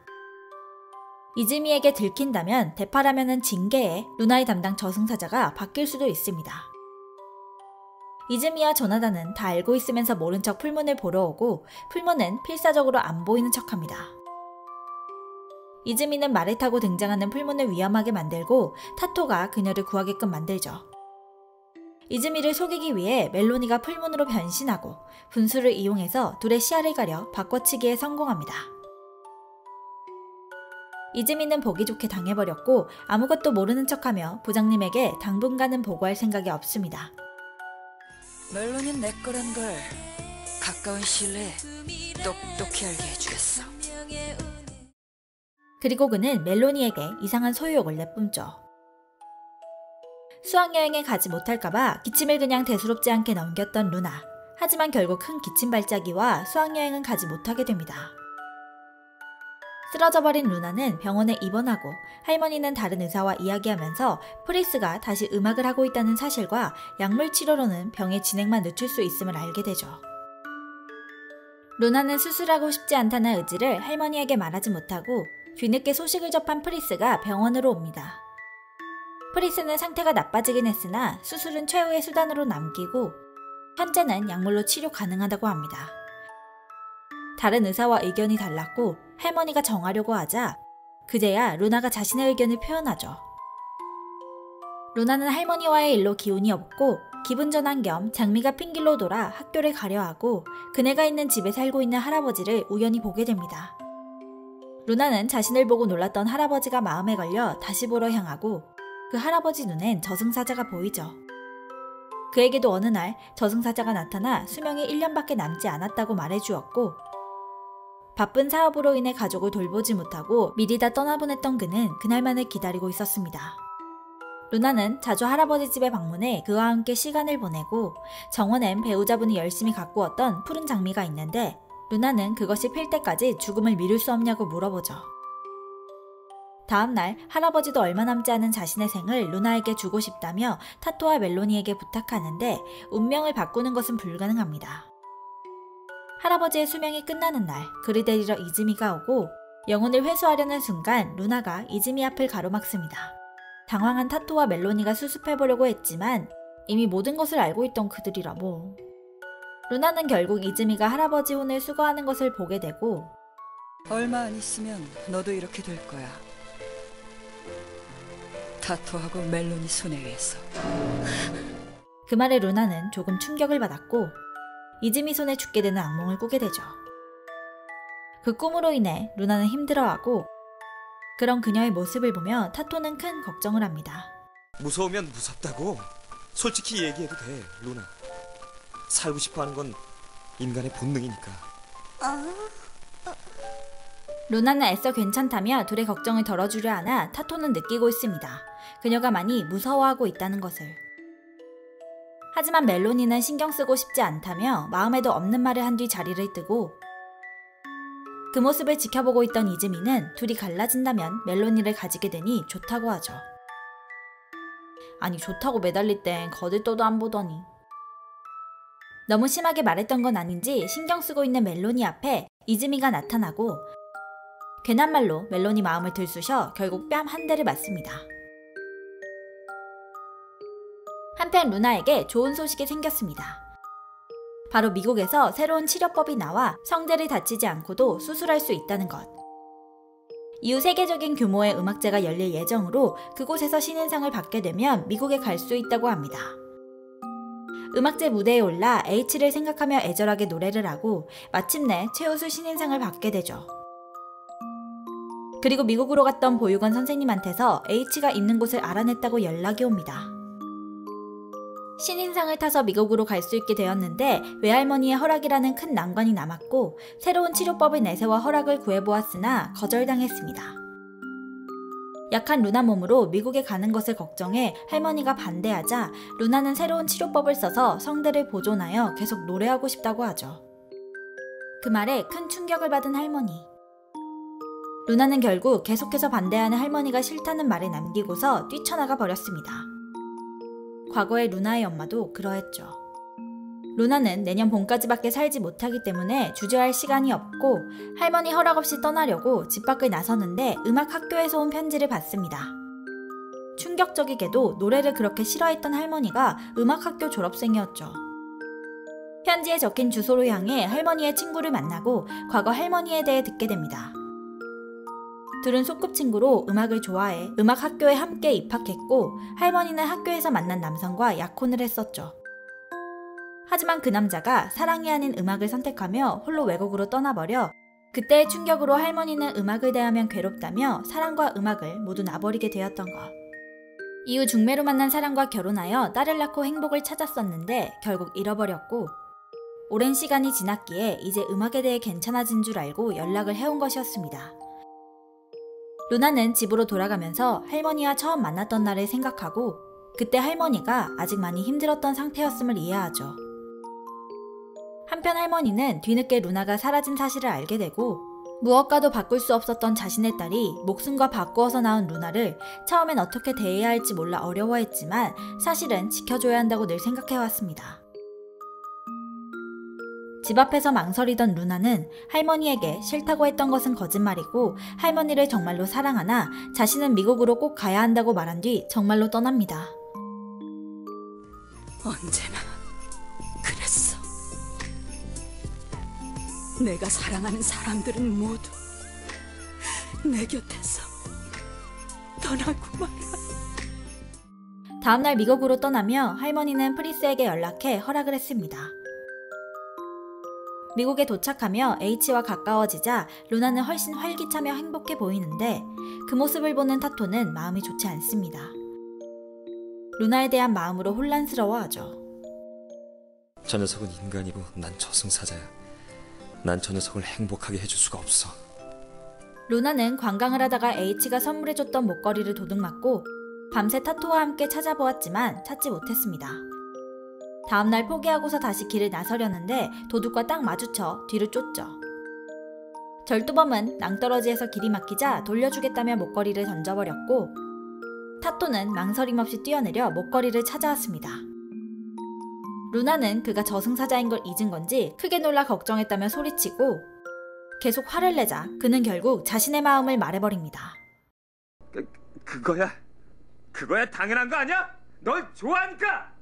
이즈미에게 들킨다면 대파라면은 징계에 루나의 담당 저승사자가 바뀔 수도 있습니다. 이즈미와 조나단은 다 알고 있으면서 모른 척 풀문을 보러 오고 풀문은 필사적으로 안 보이는 척합니다. 이즈미는 말을 타고 등장하는 풀문을 위험하게 만들고 타토가 그녀를 구하게끔 만들죠. 이즈미를 속이기 위해 멜로니가 풀문으로 변신하고 분수를 이용해서 둘의 시야를 가려 바꿔치기에 성공합니다. 이즈미는 보기 좋게 당해버렸고 아무것도 모르는 척하며 부장님에게 당분간은 보고할 생각이 없습니다. 멜론이 내 거란 걸 가까운 시일 내에 똑똑히 알게 해주겠어. 그리고 그는 멜로니에게 이상한 소유욕을 내뿜죠. 수학여행에 가지 못할까봐 기침을 그냥 대수롭지 않게 넘겼던 루나. 하지만 결국 큰 기침 발작이와 수학여행은 가지 못하게 됩니다. 쓰러져버린 루나는 병원에 입원하고 할머니는 다른 의사와 이야기하면서 프리스가 다시 음악을 하고 있다는 사실과 약물 치료로는 병의 진행만 늦출 수 있음을 알게 되죠. 루나는 수술하고 싶지 않다는 의지를 할머니에게 말하지 못하고 뒤늦게 소식을 접한 프리스가 병원으로 옵니다. 프리스는 상태가 나빠지긴 했으나 수술은 최후의 수단으로 남기고 현재는 약물로 치료 가능하다고 합니다. 다른 의사와 의견이 달랐고 할머니가 정하려고 하자 그제야 루나가 자신의 의견을 표현하죠. 루나는 할머니와의 일로 기운이 없고 기분 전환 겸 장미가 핀 길로 돌아 학교를 가려 하고 그네가 있는 집에 살고 있는 할아버지를 우연히 보게 됩니다. 루나는 자신을 보고 놀랐던 할아버지가 마음에 걸려 다시 보러 향하고 그 할아버지 눈엔 저승사자가 보이죠. 그에게도 어느 날 저승사자가 나타나 수명이 1년밖에 남지 않았다고 말해주었고 바쁜 사업으로 인해 가족을 돌보지 못하고 미리 다 떠나보냈던 그는 그날만을 기다리고 있었습니다. 루나는 자주 할아버지 집에 방문해 그와 함께 시간을 보내고 정원엔 배우자분이 열심히 가꾸었던 푸른 장미가 있는데 루나는 그것이 필 때까지 죽음을 미룰 수 없냐고 물어보죠. 다음날 할아버지도 얼마 남지 않은 자신의 생을 루나에게 주고 싶다며 타토와 멜로니에게 부탁하는데 운명을 바꾸는 것은 불가능합니다. 할아버지의 수명이 끝나는 날 그를 데리러 이즈미가 오고 영혼을 회수하려는 순간 루나가 이즈미 앞을 가로막습니다. 당황한 타토와 멜로니가 수습해보려고 했지만 이미 모든 것을 알고 있던 그들이라 뭐. 루나는 결국 이즈미가 할아버지 혼을 수거하는 것을 보게 되고 얼마 안 있으면 너도 이렇게 될 거야. 타토하고 멜론이 손에 의해서. 그 말에 루나는 조금 충격을 받았고 이즈미 손에 죽게 되는 악몽을 꾸게 되죠. 그 꿈으로 인해 루나는 힘들어하고 그런 그녀의 모습을 보며 타토는 큰 걱정을 합니다. 무서우면 무섭다고. 솔직히 얘기해도 돼, 루나. 살고 싶어하는 건 인간의 본능이니까. 루나는 애써 괜찮다며 둘의 걱정을 덜어주려 하나 타토는 느끼고 있습니다. 그녀가 많이 무서워하고 있다는 것을. 하지만 멜로니는 신경 쓰고 싶지 않다며 마음에도 없는 말을 한 뒤 자리를 뜨고 그 모습을 지켜보고 있던 이즈미는 둘이 갈라진다면 멜로니를 가지게 되니 좋다고 하죠. 아니 좋다고 매달릴 땐 거들떠도 안 보더니. 너무 심하게 말했던 건 아닌지 신경 쓰고 있는 멜로니 앞에 이즈미가 나타나고 괜한 말로 멜로니 마음을 들쑤셔 결국 뺨 한 대를 맞습니다. 한편 루나에게 좋은 소식이 생겼습니다. 바로 미국에서 새로운 치료법이 나와 성대를 다치지 않고도 수술할 수 있다는 것. 이후 세계적인 규모의 음악제가 열릴 예정으로 그곳에서 신인상을 받게 되면 미국에 갈 수 있다고 합니다. 음악제 무대에 올라 H를 생각하며 애절하게 노래를 하고 마침내 최우수 신인상을 받게 되죠. 그리고 미국으로 갔던 보육원 선생님한테서 H가 있는 곳을 알아냈다고 연락이 옵니다. 신인상을 타서 미국으로 갈 수 있게 되었는데 외할머니의 허락이라는 큰 난관이 남았고 새로운 치료법을 내세워 허락을 구해보았으나 거절당했습니다. 약한 루나 몸으로 미국에 가는 것을 걱정해 할머니가 반대하자 루나는 새로운 치료법을 써서 성대를 보존하여 계속 노래하고 싶다고 하죠. 그 말에 큰 충격을 받은 할머니. 루나는 결국 계속해서 반대하는 할머니가 싫다는 말을 남기고서 뛰쳐나가 버렸습니다. 과거의 루나의 엄마도 그러했죠. 루나는 내년 봄까지밖에 살지 못하기 때문에 주저할 시간이 없고 할머니 허락 없이 떠나려고 집 밖을 나서는데 음악 학교에서 온 편지를 받습니다. 충격적이게도 노래를 그렇게 싫어했던 할머니가 음악 학교 졸업생이었죠. 편지에 적힌 주소로 향해 할머니의 친구를 만나고 과거 할머니에 대해 듣게 됩니다. 둘은 소꿉친구로 음악을 좋아해 음악 학교에 함께 입학했고 할머니는 학교에서 만난 남성과 약혼을 했었죠. 하지만 그 남자가 사랑이 아닌 음악을 선택하며 홀로 외국으로 떠나버려 그때의 충격으로 할머니는 음악을 대하면 괴롭다며 사랑과 음악을 모두 놔버리게 되었던 것. 이후 중매로 만난 사람과 결혼하여 딸을 낳고 행복을 찾았었는데 결국 잃어버렸고 오랜 시간이 지났기에 이제 음악에 대해 괜찮아진 줄 알고 연락을 해온 것이었습니다. 루나는 집으로 돌아가면서 할머니와 처음 만났던 날을 생각하고 그때 할머니가 아직 많이 힘들었던 상태였음을 이해하죠. 한편 할머니는 뒤늦게 루나가 사라진 사실을 알게 되고 무엇과도 바꿀 수 없었던 자신의 딸이 목숨과 바꾸어서 낳은 루나를 처음엔 어떻게 대해야 할지 몰라 어려워했지만 사실은 지켜줘야 한다고 늘 생각해왔습니다. 집 앞에서 망설이던 루나는 할머니에게 싫다고 했던 것은 거짓말이고 할머니를 정말로 사랑하나 자신은 미국으로 꼭 가야 한다고 말한 뒤 정말로 떠납니다. 언제나 그랬어. 내가 사랑하는 사람들은 모두 내 곁에서 떠나고 말아. 다음날 미국으로 떠나며 할머니는 프리스에게 연락해 허락을 했습니다. 미국에 도착하며 H와 가까워지자 루나는 훨씬 활기차며 행복해 보이는데 그 모습을 보는 타토는 마음이 좋지 않습니다. 루나에 대한 마음으로 혼란스러워하죠. 저 녀석은 인간이고 난 저승사자야. 난 저 녀석을 행복하게 해줄 수가 없어. 루나는 관광을 하다가 H가 선물해줬던 목걸이를 도둑맞고 밤새 타토와 함께 찾아보았지만 찾지 못했습니다. 다음날 포기하고서 다시 길을 나서려는데 도둑과 딱 마주쳐 뒤를 쫓죠. 절도범은 낭떠러지에서 길이 막히자 돌려주겠다며 목걸이를 던져버렸고 타토는 망설임 없이 뛰어내려 목걸이를 찾아왔습니다. 루나는 그가 저승사자인 걸 잊은 건지 크게 놀라 걱정했다며 소리치고 계속 화를 내자 그는 결국 자신의 마음을 말해버립니다. 그거야 당연한 거 아니야? 널 좋아하니까!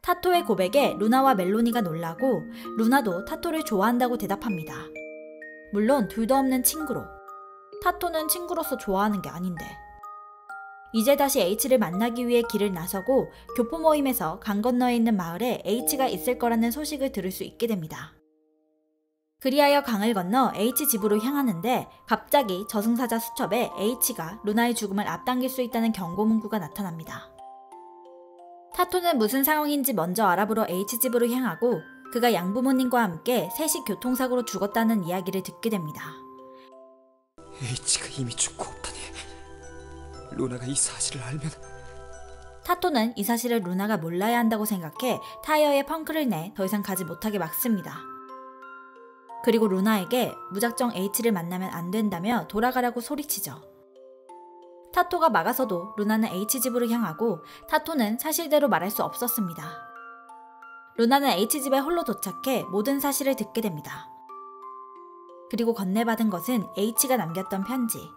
타토의 고백에 루나와 멜로니가 놀라고 루나도 타토를 좋아한다고 대답합니다. 물론 둘도 없는 친구로. 타토는 친구로서 좋아하는 게 아닌데. 이제 다시 H를 만나기 위해 길을 나서고 교포 모임에서 강 건너에 있는 마을에 H가 있을 거라는 소식을 들을 수 있게 됩니다. 그리하여 강을 건너 H 집으로 향하는데 갑자기 저승사자 수첩에 H가 루나의 죽음을 앞당길 수 있다는 경고 문구가 나타납니다. 타토는 무슨 상황인지 먼저 알아보러 H 집으로 향하고 그가 양부모님과 함께 셋이 교통사고로 죽었다는 이야기를 듣게 됩니다. H가 이미 죽고 없다니. 루나가 이 사실을 알면... 타토는 이 사실을 루나가 몰라야 한다고 생각해 타이어에 펑크를 내 더 이상 가지 못하게 막습니다. 그리고 루나에게 무작정 H를 만나면 안 된다며 돌아가라고 소리치죠. 타토가 막아서도 루나는 H 집으로 향하고 타토는 사실대로 말할 수 없었습니다. 루나는 H 집에 홀로 도착해 모든 사실을 듣게 됩니다. 그리고 건네받은 것은 H가 남겼던 편지.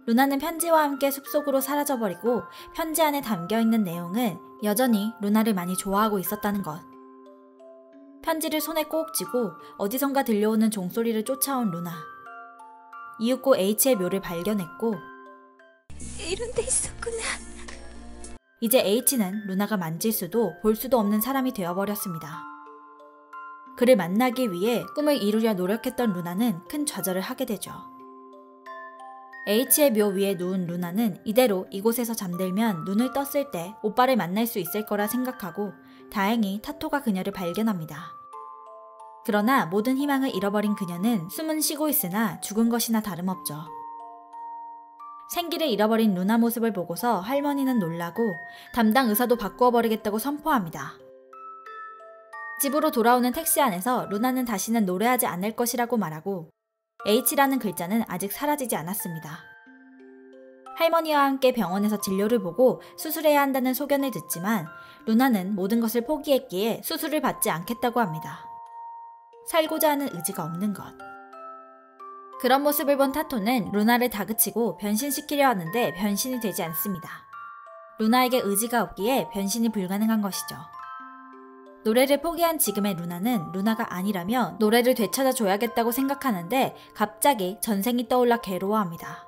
루나는 편지와 함께 숲속으로 사라져버리고 편지 안에 담겨있는 내용은 여전히 루나를 많이 좋아하고 있었다는 것. 편지를 손에 꼭 쥐고 어디선가 들려오는 종소리를 쫓아온 루나. 이윽고 H의 묘를 발견했고 이런 데 있었구나. 이제 H는 루나가 만질 수도 볼 수도 없는 사람이 되어버렸습니다. 그를 만나기 위해 꿈을 이루려 노력했던 루나는 큰 좌절을 하게 되죠. H의 묘 위에 누운 루나는 이대로 이곳에서 잠들면 눈을 떴을 때 오빠를 만날 수 있을 거라 생각하고 다행히 타토가 그녀를 발견합니다. 그러나 모든 희망을 잃어버린 그녀는 숨은 쉬고 있으나 죽은 것이나 다름없죠. 생기를 잃어버린 루나 모습을 보고서 할머니는 놀라고 담당 의사도 바꾸어버리겠다고 선포합니다. 집으로 돌아오는 택시 안에서 루나는 다시는 노래하지 않을 것이라고 말하고 H라는 글자는 아직 사라지지 않았습니다. 할머니와 함께 병원에서 진료를 보고 수술해야 한다는 소견을 듣지만 루나는 모든 것을 포기했기에 수술을 받지 않겠다고 합니다. 살고자 하는 의지가 없는 것. 그런 모습을 본 타토는 루나를 다그치고 변신시키려 하는데 변신이 되지 않습니다. 루나에게 의지가 없기에 변신이 불가능한 것이죠. 노래를 포기한 지금의 루나는 루나가 아니라며 노래를 되찾아줘야겠다고 생각하는데 갑자기 전생이 떠올라 괴로워합니다.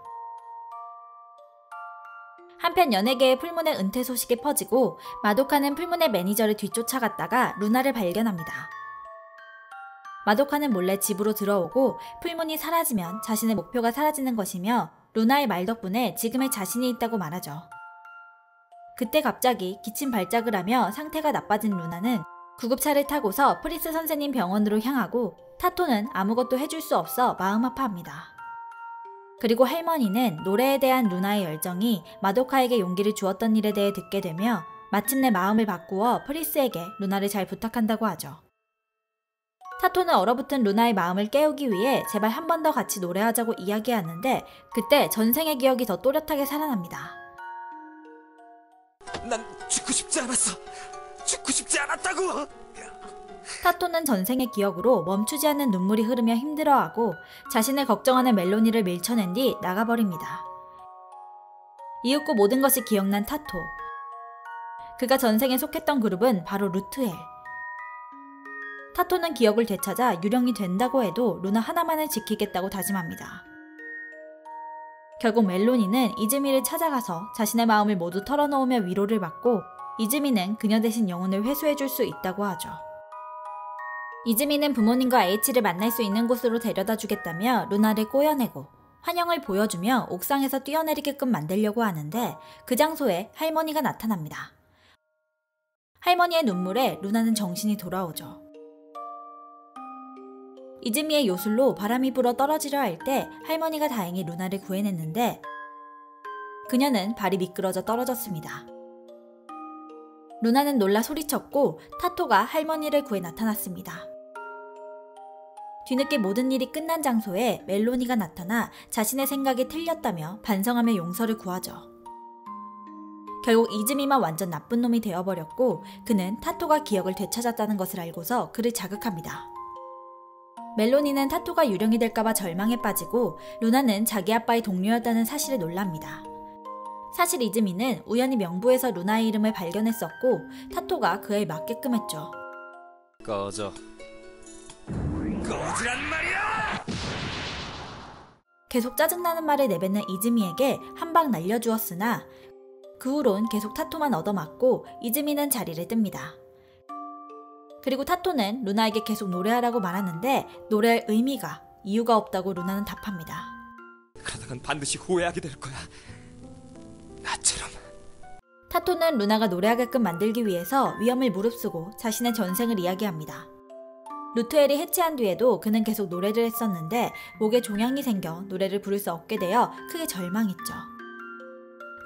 한편 연예계의 풀문의 은퇴 소식이 퍼지고 마도카는 풀문의 매니저를 뒤쫓아갔다가 루나를 발견합니다. 마도카는 몰래 집으로 들어오고 풀문이 사라지면 자신의 목표가 사라지는 것이며 루나의 말 덕분에 지금의 자신이 있다고 말하죠. 그때 갑자기 기침 발작을 하며 상태가 나빠진 루나는 구급차를 타고서 프리스 선생님 병원으로 향하고 타토는 아무것도 해줄 수 없어 마음 아파합니다. 그리고 할머니는 노래에 대한 루나의 열정이 마도카에게 용기를 주었던 일에 대해 듣게 되며 마침내 마음을 바꾸어 프리스에게 루나를 잘 부탁한다고 하죠. 타토는 얼어붙은 루나의 마음을 깨우기 위해 제발 한 번 더 같이 노래하자고 이야기하는데 그때 전생의 기억이 더 또렷하게 살아납니다. 난 죽고 싶지 않았어. 죽고 싶지 않았다고. 타토는 전생의 기억으로 멈추지 않는 눈물이 흐르며 힘들어하고 자신을 걱정하는 멜로니를 밀쳐낸 뒤 나가버립니다. 이윽고 모든 것이 기억난 타토. 그가 전생에 속했던 그룹은 바로 루트엘. 타토는 기억을 되찾아 유령이 된다고 해도 루나 하나만을 지키겠다고 다짐합니다. 결국 멜로니는 이즈미를 찾아가서 자신의 마음을 모두 털어놓으며 위로를 받고 이즈미는 그녀 대신 영혼을 회수해줄 수 있다고 하죠. 이즈미는 부모님과 H를 만날 수 있는 곳으로 데려다 주겠다며 루나를 꼬여내고 환영을 보여주며 옥상에서 뛰어내리게끔 만들려고 하는데 그 장소에 할머니가 나타납니다. 할머니의 눈물에 루나는 정신이 돌아오죠. 이즈미의 요술로 바람이 불어 떨어지려 할 때 할머니가 다행히 루나를 구해냈는데 그녀는 발이 미끄러져 떨어졌습니다. 루나는 놀라 소리쳤고 타토가 할머니를 구해 나타났습니다. 뒤늦게 모든 일이 끝난 장소에 멜로니가 나타나 자신의 생각이 틀렸다며 반성하며 용서를 구하죠. 결국 이즈미만 완전 나쁜 놈이 되어버렸고 그는 타토가 기억을 되찾았다는 것을 알고서 그를 자극합니다. 멜로니는 타토가 유령이 될까봐 절망에 빠지고 루나는 자기 아빠의 동료였다는 사실에 놀랍니다. 사실 이즈미는 우연히 명부에서 루나의 이름을 발견했었고 타토가 그에 맞게끔 했죠. 꺼져. 꺼지란 말이야! 계속 짜증나는 말을 내뱉는 이즈미에게 한 방 날려주었으나 그 후론 계속 타토만 얻어맞고 이즈미는 자리를 뜹니다. 그리고 타토는 루나에게 계속 노래하라고 말하는데 노래할 의미가, 이유가 없다고 루나는 답합니다. 그러다간 반드시 후회하게 될 거야. 나처럼. 타토는 루나가 노래하게끔 만들기 위해서 위험을 무릅쓰고 자신의 전생을 이야기합니다. 루트엘이 해체한 뒤에도 그는 계속 노래를 했었는데 목에 종양이 생겨 노래를 부를 수 없게 되어 크게 절망했죠.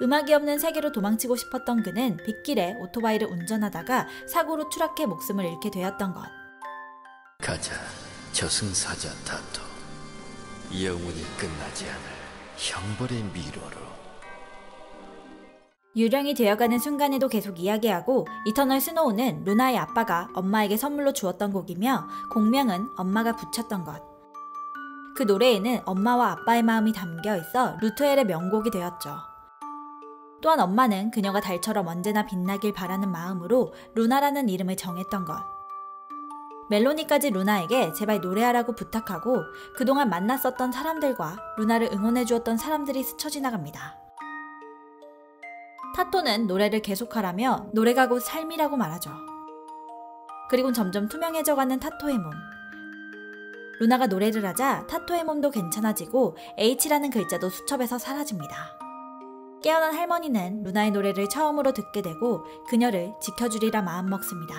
음악이 없는 세계로 도망치고 싶었던 그는 빗길에 오토바이를 운전하다가 사고로 추락해 목숨을 잃게 되었던 것. 가자, 저승사자 타토. 영원히 끝나지 않을 형벌의 미로로. 유령이 되어가는 순간에도 계속 이야기하고 이터널 스노우는 루나의 아빠가 엄마에게 선물로 주었던 곡이며 곡명은 엄마가 붙였던 것. 그 노래에는 엄마와 아빠의 마음이 담겨 있어 루트엘의 명곡이 되었죠. 또한 엄마는 그녀가 달처럼 언제나 빛나길 바라는 마음으로 루나라는 이름을 정했던 것. 멜로니까지 루나에게 제발 노래하라고 부탁하고 그동안 만났었던 사람들과 루나를 응원해주었던 사람들이 스쳐 지나갑니다. 타토는 노래를 계속하라며 노래가 곧 삶이라고 말하죠. 그리고 점점 투명해져가는 타토의 몸. 루나가 노래를 하자 타토의 몸도 괜찮아지고 H라는 글자도 수첩에서 사라집니다. 깨어난 할머니는 루나의 노래를 처음으로 듣게 되고 그녀를 지켜주리라 마음먹습니다.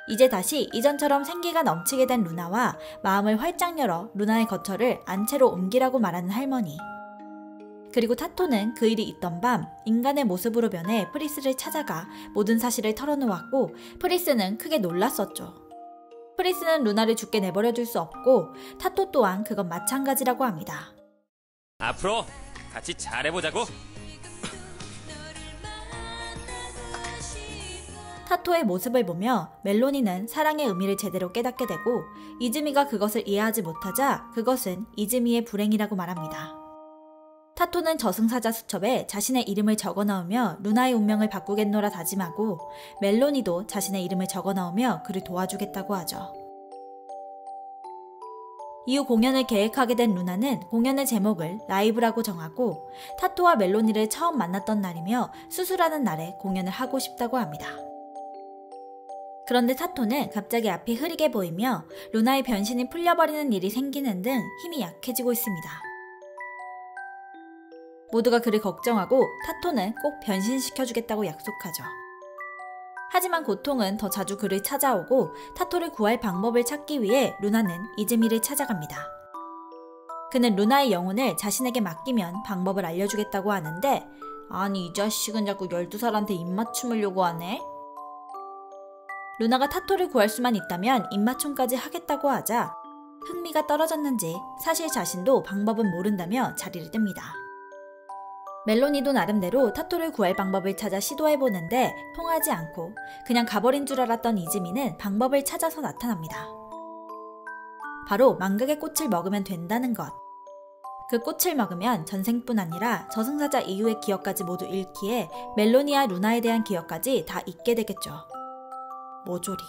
이제 다시 이전처럼 생기가 넘치게 된 루나와 마음을 활짝 열어 루나의 거처를 안채로 옮기라고 말하는 할머니. 그리고 타토는 그 일이 있던 밤 인간의 모습으로 변해 프리스를 찾아가 모든 사실을 털어놓았고 프리스는 크게 놀랐었죠. 프리스는 루나를 죽게 내버려둘 수 없고 타토 또한 그건 마찬가지라고 합니다. 앞으로 같이 잘해보자고. 타토의 모습을 보며 멜로니는 사랑의 의미를 제대로 깨닫게 되고 이즈미가 그것을 이해하지 못하자 그것은 이즈미의 불행이라고 말합니다. 타토는 저승사자 수첩에 자신의 이름을 적어 넣으며 루나의 운명을 바꾸겠노라 다짐하고 멜로니도 자신의 이름을 적어 넣으며 그를 도와주겠다고 하죠. 이후 공연을 계획하게 된 루나는 공연의 제목을 라이브라고 정하고 타토와 멜로니를 처음 만났던 날이며 수술하는 날에 공연을 하고 싶다고 합니다. 그런데 타토는 갑자기 앞이 흐리게 보이며 루나의 변신이 풀려버리는 일이 생기는 등 힘이 약해지고 있습니다. 모두가 그를 걱정하고 타토는 꼭 변신시켜주겠다고 약속하죠. 하지만 고통은 더 자주 그를 찾아오고 타토를 구할 방법을 찾기 위해 루나는 이즈미를 찾아갑니다. 그는 루나의 영혼을 자신에게 맡기면 방법을 알려주겠다고 하는데 아니 이 자식은 자꾸 12살한테 입맞춤을 요구하네? 루나가 타토를 구할 수만 있다면 입맞춤까지 하겠다고 하자 흥미가 떨어졌는지 사실 자신도 방법은 모른다며 자리를 뜹니다. 멜로니도 나름대로 타토를 구할 방법을 찾아 시도해보는데 통하지 않고 그냥 가버린 줄 알았던 이즈미는 방법을 찾아서 나타납니다. 바로 망각의 꽃을 먹으면 된다는 것. 그 꽃을 먹으면 전생뿐 아니라 저승사자 이후의 기억까지 모두 잃기에 멜로니와 루나에 대한 기억까지 다 잊게 되겠죠. 모조리.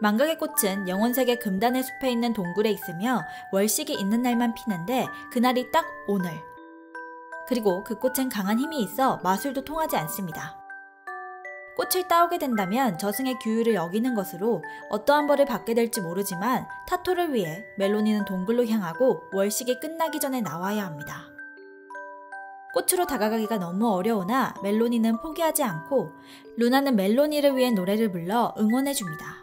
망각의 꽃은 영혼세계 금단의 숲에 있는 동굴에 있으며 월식이 있는 날만 피는데 그날이 딱 오늘. 그리고 그 꽃엔 강한 힘이 있어 마술도 통하지 않습니다. 꽃을 따오게 된다면 저승의 규율을 어기는 것으로 어떠한 벌을 받게 될지 모르지만 타토를 위해 멜로니는 동굴로 향하고 월식이 끝나기 전에 나와야 합니다. 꽃으로 다가가기가 너무 어려우나 멜로니는 포기하지 않고 루나는 멜로니를 위해 노래를 불러 응원해줍니다.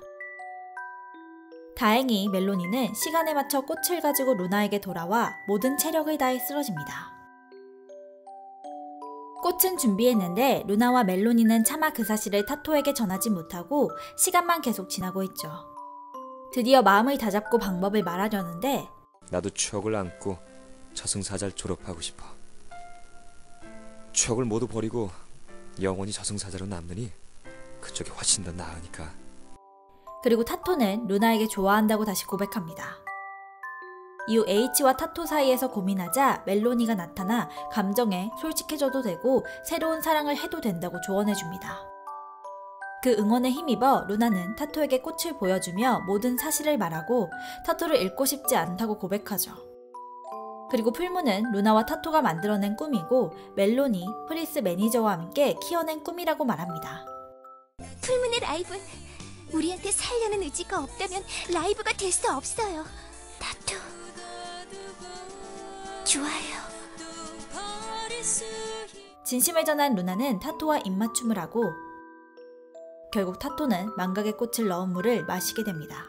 다행히 멜로니는 시간에 맞춰 꽃을 가지고 루나에게 돌아와 모든 체력을 다해 쓰러집니다. 꽃은 준비했는데 루나와 멜로니는 차마 그 사실을 타토에게 전하지 못하고 시간만 계속 지나고 있죠. 드디어 마음을 다잡고 방법을 말하려는데 나도 추억을 안고 저승사자를 졸업하고 싶어. 추억을 모두 버리고 영원히 저승사자로 남느니 그쪽이 훨씬 더 나으니까. 그리고 타토는 루나에게 좋아한다고 다시 고백합니다. 이후 H와 타토 사이에서 고민하자 멜로니가 나타나 감정에 솔직해져도 되고 새로운 사랑을 해도 된다고 조언해줍니다. 그 응원에 힘입어 루나는 타토에게 꽃을 보여주며 모든 사실을 말하고 타토를 잃고 싶지 않다고 고백하죠. 그리고 풀무는 루나와 타토가 만들어낸 꿈이고 멜로니, 프리스 매니저와 함께 키워낸 꿈이라고 말합니다. 풀문의 라이브는 우리한테 살려는 의지가 없다면 라이브가 될 수 없어요. 타토 좋아요. 진심을 전한 루나는 타토와 입맞춤을 하고 결국 타토는 망각의 꽃을 넣은 물을 마시게 됩니다.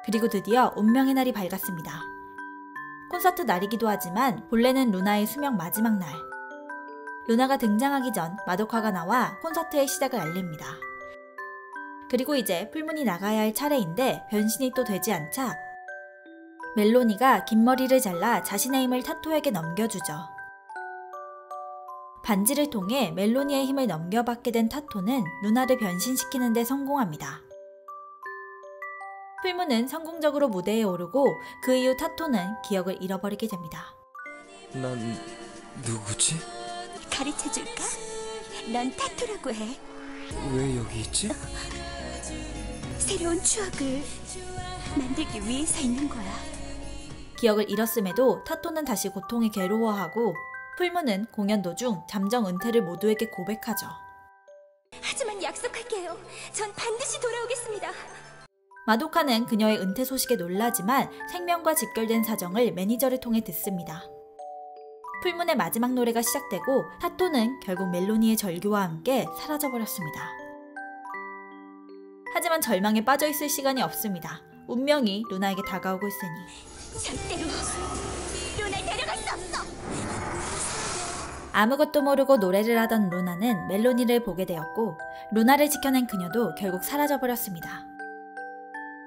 그리고 드디어 운명의 날이 밝았습니다. 콘서트 날이기도 하지만 본래는 루나의 수명 마지막 날. 루나가 등장하기 전 마도카가 나와 콘서트의 시작을 알립니다. 그리고 이제 풀문이 나가야 할 차례인데 변신이 또 되지 않자 멜로니가 긴 머리를 잘라 자신의 힘을 타토에게 넘겨주죠. 반지를 통해 멜로니의 힘을 넘겨받게 된 타토는 루나를 변신시키는 데 성공합니다. 풀문은 성공적으로 무대에 오르고 그 이후 타토는 기억을 잃어버리게 됩니다. 난 누구지? 가르쳐줄까? 넌 타토라고 해. 왜 여기 있지? 새로운 추억을 만들기 위해서 있는 거야. 기억을 잃었음에도 타토는 다시 고통에 괴로워하고 풀문은 공연 도중 잠정 은퇴를 모두에게 고백하죠. 하지만 약속할게요. 전 반드시 돌아오겠습니다. 마도카는 그녀의 은퇴 소식에 놀라지만 생명과 직결된 사정을 매니저를 통해 듣습니다. 풀문의 마지막 노래가 시작되고 타토는 결국 멜로니의 절규와 함께 사라져버렸습니다. 하지만 절망에 빠져있을 시간이 없습니다. 운명이 루나에게 다가오고 있으니 절대로 루나를 데려갈 수 없어. 아무것도 모르고 노래를 하던 루나는 멜로니를 보게 되었고 루나를 지켜낸 그녀도 결국 사라져버렸습니다.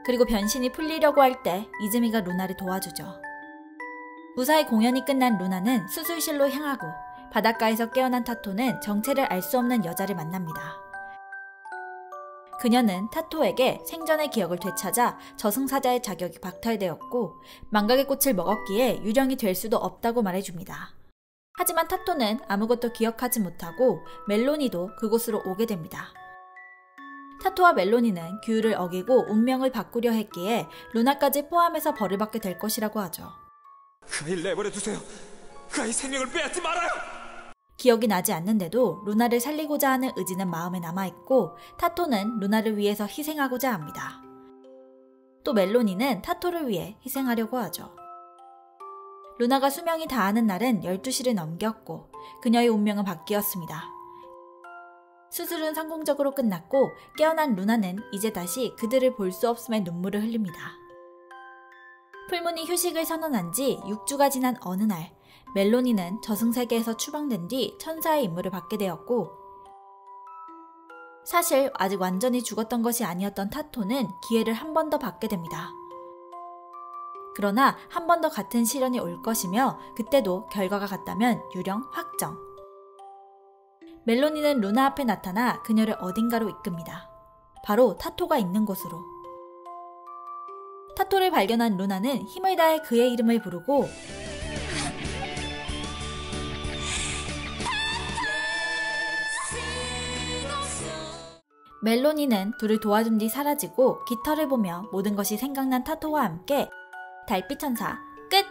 그리고 변신이 풀리려고 할 때 이즈미가 루나를 도와주죠. 무사히 공연이 끝난 루나는 수술실로 향하고 바닷가에서 깨어난 타토는 정체를 알 수 없는 여자를 만납니다. 그녀는 타토에게 생전의 기억을 되찾아 저승사자의 자격이 박탈되었고 망각의 꽃을 먹었기에 유령이 될 수도 없다고 말해줍니다. 하지만 타토는 아무것도 기억하지 못하고 멜로니도 그곳으로 오게 됩니다. 타토와 멜로니는 규율을 어기고 운명을 바꾸려 했기에 루나까지 포함해서 벌을 받게 될 것이라고 하죠. 그 아이를 내버려두세요. 그 아이 생명을 빼앗지 말아요. 기억이 나지 않는데도 루나를 살리고자 하는 의지는 마음에 남아있고 타토는 루나를 위해서 희생하고자 합니다. 또 멜로니는 타토를 위해 희생하려고 하죠. 루나가 수명이 다하는 날은 12시를 넘겼고 그녀의 운명은 바뀌었습니다. 수술은 성공적으로 끝났고 깨어난 루나는 이제 다시 그들을 볼 수 없음에 눈물을 흘립니다. 풀문이 휴식을 선언한 지 6주가 지난 어느 날 멜로니는 저승세계에서 추방된 뒤 천사의 임무를 받게 되었고 사실 아직 완전히 죽었던 것이 아니었던 타토는 기회를 한 번 더 받게 됩니다. 그러나 한 번 더 같은 시련이 올 것이며 그때도 결과가 같다면 유령 확정. 멜로니는 루나 앞에 나타나 그녀를 어딘가로 이끕니다. 바로 타토가 있는 곳으로. 타토를 발견한 루나는 힘을 다해 그의 이름을 부르고 멜로니는 둘을 도와준 뒤 사라지고 깃털을 보며 모든 것이 생각난 타토와 함께 달빛 천사 끝!